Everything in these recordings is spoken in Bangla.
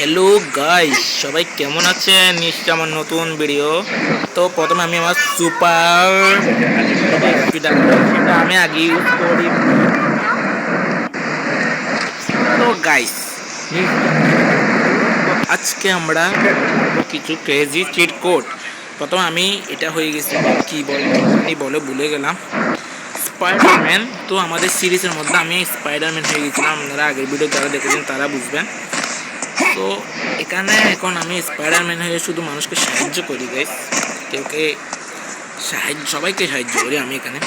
হ্যালো গাইস, সবাই কেমন আছেন? নিশ্চয় আমার নতুন ভিডিও। তো প্রথমে আমি আমার সুপার সেটা আমি আগে ইউজ করি। তো গাইস, আজকে আমরা কিছু ক্রেজি চিট কোড। প্রথমে আমি এটা হয়ে গেছে কি বলে ভুলে গেলাম, স্পাইডারম্যান। তো আমাদের সিরিজের মধ্যে আমি স্পাইডারম্যান হয়ে গেছিলাম। আপনারা আগের ভিডিও যারা দেখেছেন তারা বুঝবেন। তো এখানে এখন আমি স্পাইডারম্যান হয়ে শুধু মানুষকে সাহায্য করি গাইস। কেউকে সবাইকে সাহায্য করি। আমি এখানে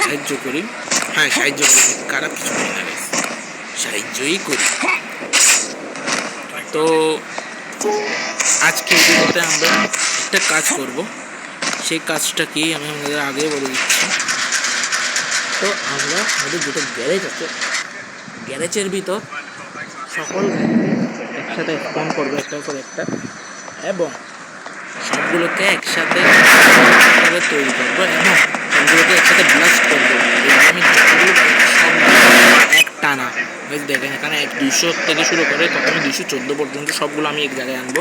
সাহায্য করি, হ্যাঁ সাহায্য করি, খারাপ কিছু করি না গাইস, সাহায্যই করি। তো আজকে ভিডিওতে আমরা একটা কাজ করব। সেই কাজটা কি আমি আপনাদের আগে বলে দিচ্ছি। তো আমরা আমাদের দুটো গ্যারেজ আছে, গ্যারেজের ভিতর সকল একসাথে স্পন করবো একটার পর একটা, এবং সবগুলোকে একসাথে তৈরি করবো এবং সবগুলোকে একসাথে ব্লাস্ট করবো। আমি যতগুলো এক টানা দেখেন, এখানে 200 থেকে শুরু করে প্রথমে 214 পর্যন্ত সবগুলো আমি এক জায়গায় আনবো।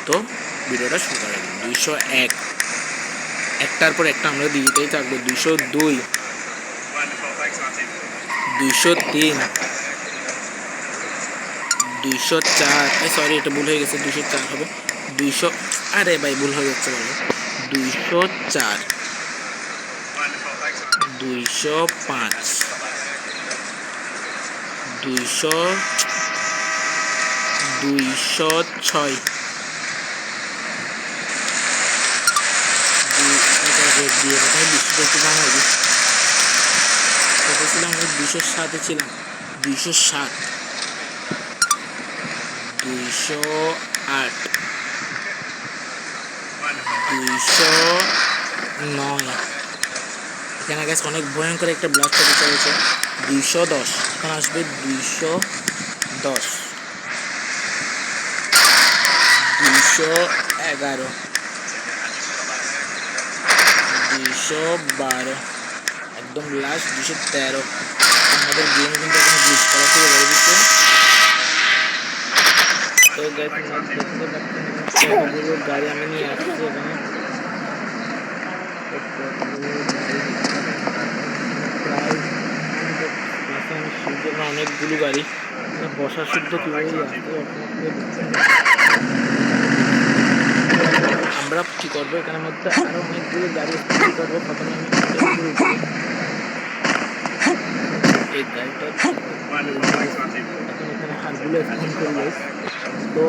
তো ভিডিওটা শুরু করা যাবে। 201, একটার পর একটা আমরা দিতেই থাকবো। 202, 203, 204, সরি এটা ভুল হয়ে গেছে, 204 হবে। 200, আরে ভাই ভুল হয়ে যাচ্ছে বলো। 204, 205, 206, 207 ছিলাম, 207, 208, 209। এখানে গেছে অনেক ভয়ঙ্কর একটা ব্লাস্ট হতে চলেছে। 210, এখন আসবে 210, 211, 212, একদম লাস্ট 213। আমাদের গেম কিন্তু এখন গ্লিচ করা শুরু করে দিচ্ছে। তো দেখতে পাচ্ছেন গাড়ি আমি নিয়ে আসছি এখানে। অনেকগুলো গাড়ি বসার শুদ্ধ কিভাবে আমরা কি করবো এখানের মধ্যে আরো অনেকগুলো গাড়ি করবো। প্রথমে আমি এই গাড়িটা এখন এখানে হারগুলো স্থান করলে তো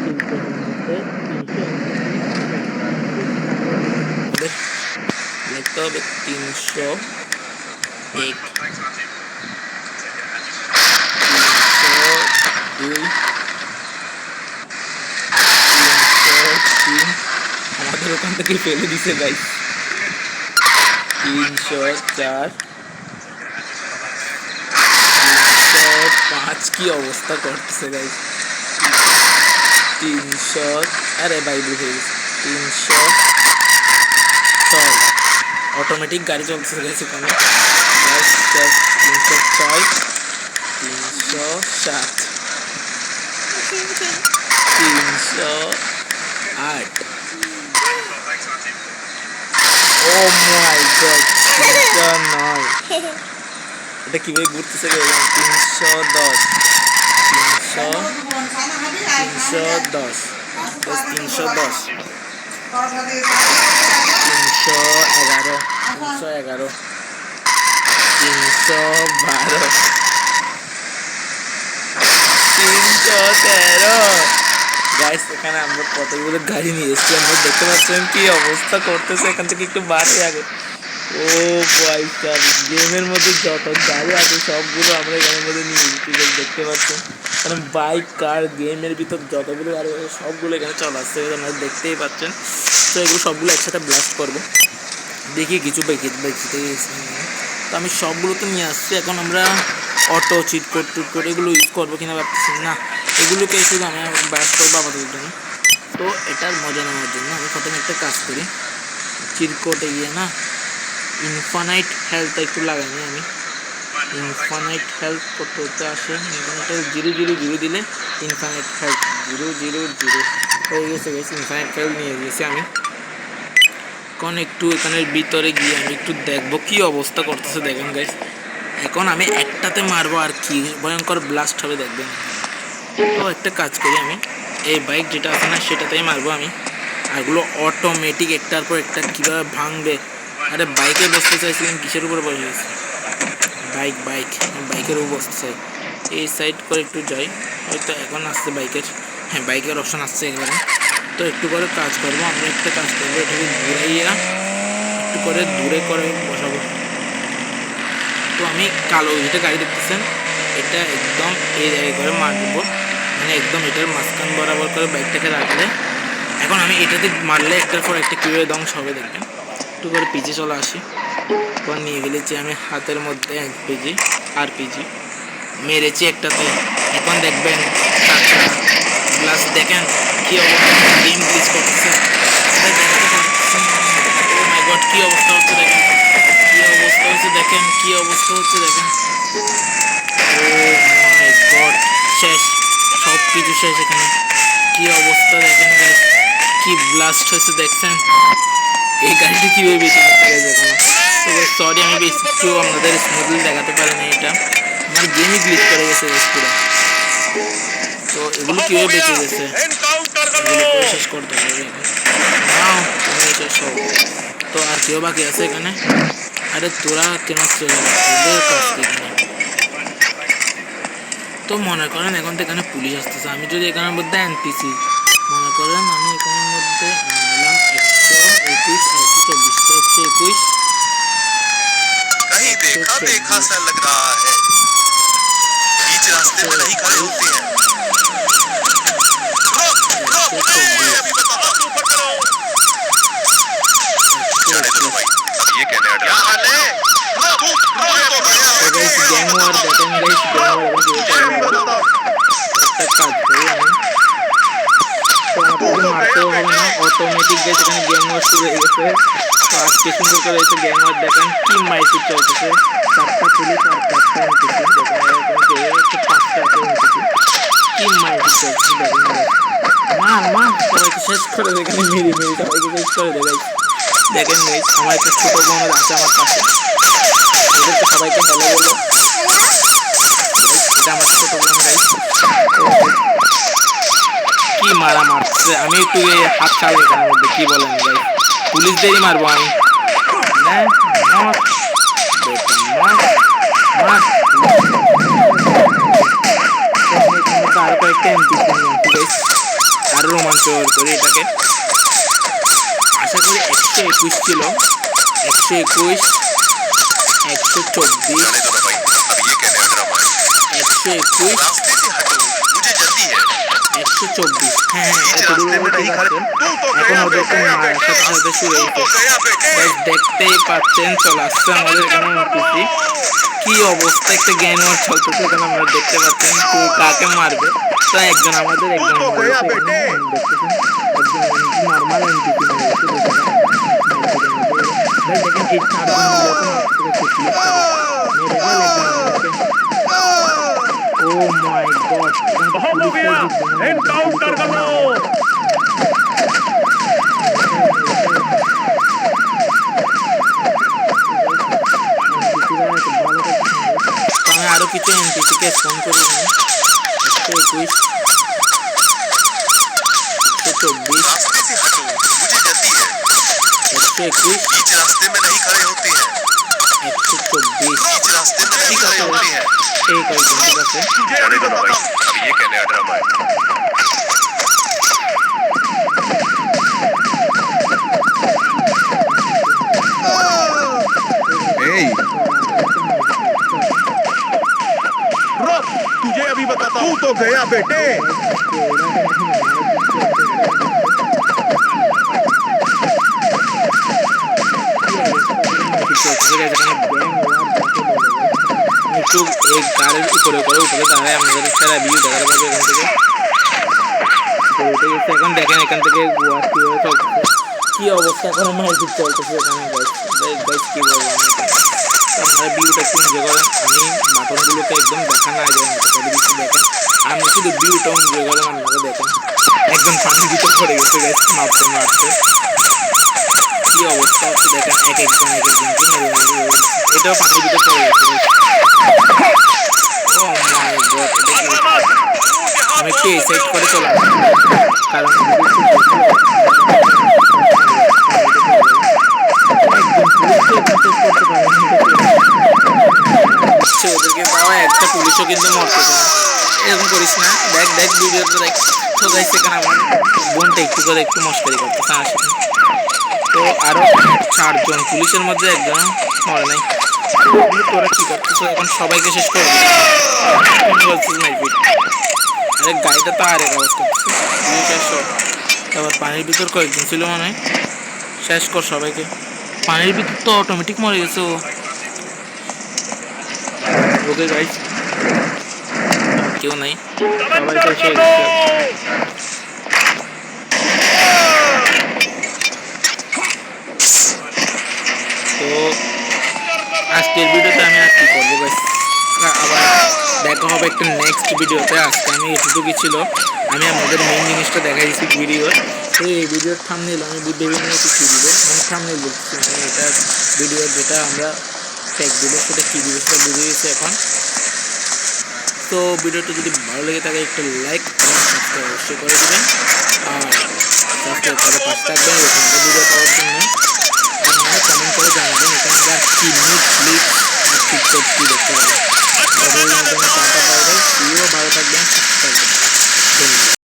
লিখতে হবে 301, 302, 303। আমাদের ওখান থেকে ফেলে দিছে গাইস। 304, 305, কি অবস্থা করতেছে গাইস। 300, আরে ভাই ভুল হয়ে গেছে। 306, অটোমেটিক গাড়ি চলতেছে গাইস এখানে। 306, 307, 308। ও মাই গড, 309। এটা কিভাবে ঘুরতেছে গাইস। 310, 310, 310, 311, 311, 312, 313। গাইস এখানে আমরা কতগুলো গাড়ি নিয়ে এসেছি, আমরা দেখতে পাচ্ছেন কি অবস্থা করতেছে। এখান থেকে একটু বাড়ি আগে। ও ভাই সাহেব, গেমের মধ্যে যত গাড়ি আছে সবগুলো আমরা এখানের মধ্যে নিয়ে এসেছি, দেখতে পাচ্ছেন। কারণ বাইক, কার, গেমের ভিতর যতগুলো গাড়ি আছে সবগুলো এখানে চলে আসছে, আপনারা দেখতেই পাচ্ছেন। তো এগুলো সবগুলো একসাথে ব্লাস্ট করবো। দেখি কিছু বেঁচতে তো আমি সবগুলো তো নিয়ে আসছি। এখন আমরা অটো চিট কোড টুট কোড এগুলো ইউজ করবো কিনা ভাবতেছি না, এগুলোকে শুধু আমি ব্লাস্ট করবো আপাতত জন্য। তো এটার মজা নেওয়ার জন্য আমি প্রথমে একটা কাজ করি, চিট কোডে গিয়ে না ইনফানাইট হেলথ একটু লাগাইনি আমি। ইনফাইনাইট হেলথ করতে আসে, ইনফাইনাইট হেলথ 0 দিলে ইনফাইনাইট হেলথ 0 হয়ে গেছে গাইস। ইনফাইনাইট হেলথ নিয়ে গেছি আমি। এখন একটু এখানের ভিতরে গিয়ে আমি একটু দেখবো কি অবস্থা করতেছে। দেখেন গাইস, এখন আমি একটাতে মারবো আর কি ভয়ঙ্কর ব্লাস্ট হবে দেখবেন। তো একটা কাজ করি, আমি এই বাইক যেটা আছে না সেটাতেই মারবো আমি। আরগুলো অটোমেটিক একটার পর একটা কীভাবে ভাঙবে। আরে বাইকে বসতে চাইছিলেন, কিসের উপরে বসে গেছে? বাইকের উপর বসতে চাই। এই সাইড করে একটু যাই, হয়তো এখন আসছে বাইকের, হ্যাঁ বাইকের অপশান আসছে এবারে। তো একটু করে কাজ করবো, আমরা একটা কাজ করবো, এটাকে ঘুরাইয়া একটু করে দূরে করে বসাবো। তো আমি কালো যেটা গাড়ি দেখতেছেন এটা একদম এই জায়গায় করে মারবো, মানে একদম এটার মাঝখান বরাবর করে বাইকটাকে রাখলে এখন আমি এটাতে মারলে একটার পর একটা কীভাবে ধ্বংস হবে দেখবেন। একটু করে পিছিয়ে চলে আসি, এখন নিয়ে ফেলেছি আমি হাতের মধ্যে আরপিজি মেরেছি একটাতে। এখন দেখবেন গ্লাস দেখেন কি অবস্থা, গেম গ্লিচ করতেছে। ও মাই গড, কি অবস্থা হচ্ছে দেখেন, কি অবস্থা হচ্ছে দেখেন। ও মাই গড, শেষ, সব কিছু শেষ। এখানে কি অবস্থা দেখেন গাইস, কি ব্লাস্ট হয়েছে দেখছেন। এই গাড়িটা কীভাবে বেশি করতে গেছে এখনো। তো সরি আমি বেশি একটু আপনাদের স্মুথলি দেখাতে পারিনি, এটা আমার গেমই গ্লিচ করে গেছে পুরো। তো এগুলো কীভাবে বেঁচে গেছে এগুলো শেষ করতে হবে নাও, তুমি শেষ হও। তো আর কেউ বাকি আছে এখানে? আরে তোরা কেন চলে যাচ্ছে? তো মনে করেন এখন তো এখানে পুলিশ আসতেছে, আমি যদি এখানের মধ্যে এনপিসি মনে করেন, আমি এখানের মধ্যে আনলাম 121 124 कहीं देखा देखा सा लग रहा है, बीच रास्ते में नहीं खड़े होते हैं। अभी बताओ ऊपर करो। जाने दो भाई, अब ये कहने अड़ रहा है। গ্যাং ওয়ার দেখেন গাইস, গ্যাং ওয়ার একটা কাজ করি আমি, তো আমাকে মারতেও হবে না, অটোমেটিক গাইস এখানে গ্যাং ওয়ার শুরু হয়ে গেছে। তো আজকে সুন্দর করে এসে গ্যাং ওয়ার দেখেন কি মাইসিট চলতেছে। 4টা পুলিশ আর 4টা এনপিসি দেখেন, এরকম করে 5টা আছে এনপিসি, কি মাইসিট চলতেছে দেখেন। মা সবাইকে শেষ করে দেখেন, মেরি সবাইকে শেষ করে দে গাইস। দেখেন গাইস আমার একটা ছোটো বোন আছে আমার পাশে, ওদেরকে সবাইকে হ্যালো বলো। এটা আমার ছোটো বোন গাইস, কি মারা মারছে। আমি একটু হাত ছাড়বো এখানের মধ্যে, কি বলেন গাইস, পুলিশদেরই মারবো আমি। আরো কয়েকটা এনপিসি নিয়ে আসি গাইস, আরো রোমাঞ্চ করি এটাকে। আশা করি 121 ছিল, 121 124 जाने दो भाई, अब ये कहने अड़ रहा है। 121 रास्ते से हटो, मुझे जल्दी है। 124 হ্যাঁ बीच रास्ते में नहीं खड़े। तू तो এখন गया ওদেরকে बेटे, মারার সাথে সাথে শুরু तू तो गया बेटे। গাইস দেখতেই পাচ্ছেন চলে আসছে আমাদের এখানে এনপিসি। কি অবস্থা, একটা গ্যাং ওয়ার চলতেছে এখানে, আমরা দেখতে পাচ্ছেন কে কাকে মারবে। তো একজন আমাদের একজন নর্মাল এনপিসি দেখেন এই 4 জন ও মাই গড, এনকাউন্টার করো। আমি আরো কিছু এনপিসিকে ফোন করি এখানে। 121 124 रास्ते से हटो, मुझे जल्दी है। 121 बीच रास्ते में नहीं खड़े होते हैं। 124 बीच रास्ते में नहीं खड़े होते हैं। এই কয়েকজন ঠিক আছে। जाने दो भाई, अब ये कहने अड़ रहा है। तुझे अभी बताता हूँ। तू तो गया बेटे। একটু এই গাড়ির উপরে দাঁড়ায় আমাদের সারা ভিউ দেখাতে পারবে এখান থেকে। এখন দেখেন এখান থেকে গোয়া কীভাবে চলতেছে, কি অবস্থা এখন মারপিট চলতেছে এখানে গাইস। কি বলবো আমি, আপনারা ভিউটা একটু এনজয় করেন। আমি বাটনগুলোকে একদম দেখা না যায় মতো করে দিচ্ছি, দেখেন। আমি শুধু ভিউটা এনজয় করেন, আপনারা দেখেন। একদম পানির ভিতর পড়ে গেছে গাইস, মারতে মারতে কি অবস্থা দেখেন। এক একজনকে মেরে মেরে এটাও পানির ভিতর পড়ে গেছে guys। ও মাই গড, এটা কি? আমি একটু এই সাইড করে চলাম, কারণ ওদেরকে পাওয়া একটা পুলিশও কিন্তু মরতেছে না। এরকম করিস না, দেখ দেখ ভিডিওতে দেখ। তো গাইস এখানে আমার বোনটা একটু করে একটু মস্কারি করতেছে আসে। তো আরও 4 জন পুলিশের মধ্যে একজন মরে নাই। তোরা কি করতেছ এখন? সবাইকে শেষ করে দিবি? আরে গাড়িটা তো আরেক অবস্থা শেষ কর। তারপর পানির ভিতর কয়েকজন ছিল মনে হয়, শেষ কর সবাইকে। পানির ভিতর তো অটোমেটিক মরে গেছে ও। ওকে গাইস, কেউ নাই, সবাই শেষ হয়ে গেছে। তো আজকের ভিডিওতে আমি আর কি করবো গাইস, আবার দেখা হবে একটা নেক্সট ভিডিওতে। আজকে আমি এটুকুই ছিল, আমি আমাদের মেইন জিনিসটা দেখাই দিচ্ছি ভিডিওর। তো এই ভিডিওর থাম্বনেল আমি বিভিন্ন কিছু দিব, মানে থাম্বনেল বলছি, মানে এটা ভিডিওর যেটা আমরা ট্যাগ দেবো সেটা কী দিব সেটা বুঝে গেছি এখন। তো ভিডিওটা যদি ভালো লেগে থাকে একটু লাইক এবং সাবস্ক্রাইব অবশ্যই করে দেবেন, আর সাবস্ক্রাইব করে পাশে থাকবেন এরকম ভিডিও পাওয়ার জন্য। আপনারা কমেন্ট করে জানাবেন এখানে আবার কি নিউজ ক্লিপ আর টিকটক কী দেখতে পাবেন। তবে টাটা পাই ভালো থাকবেন, সুস্থ থাকবেন।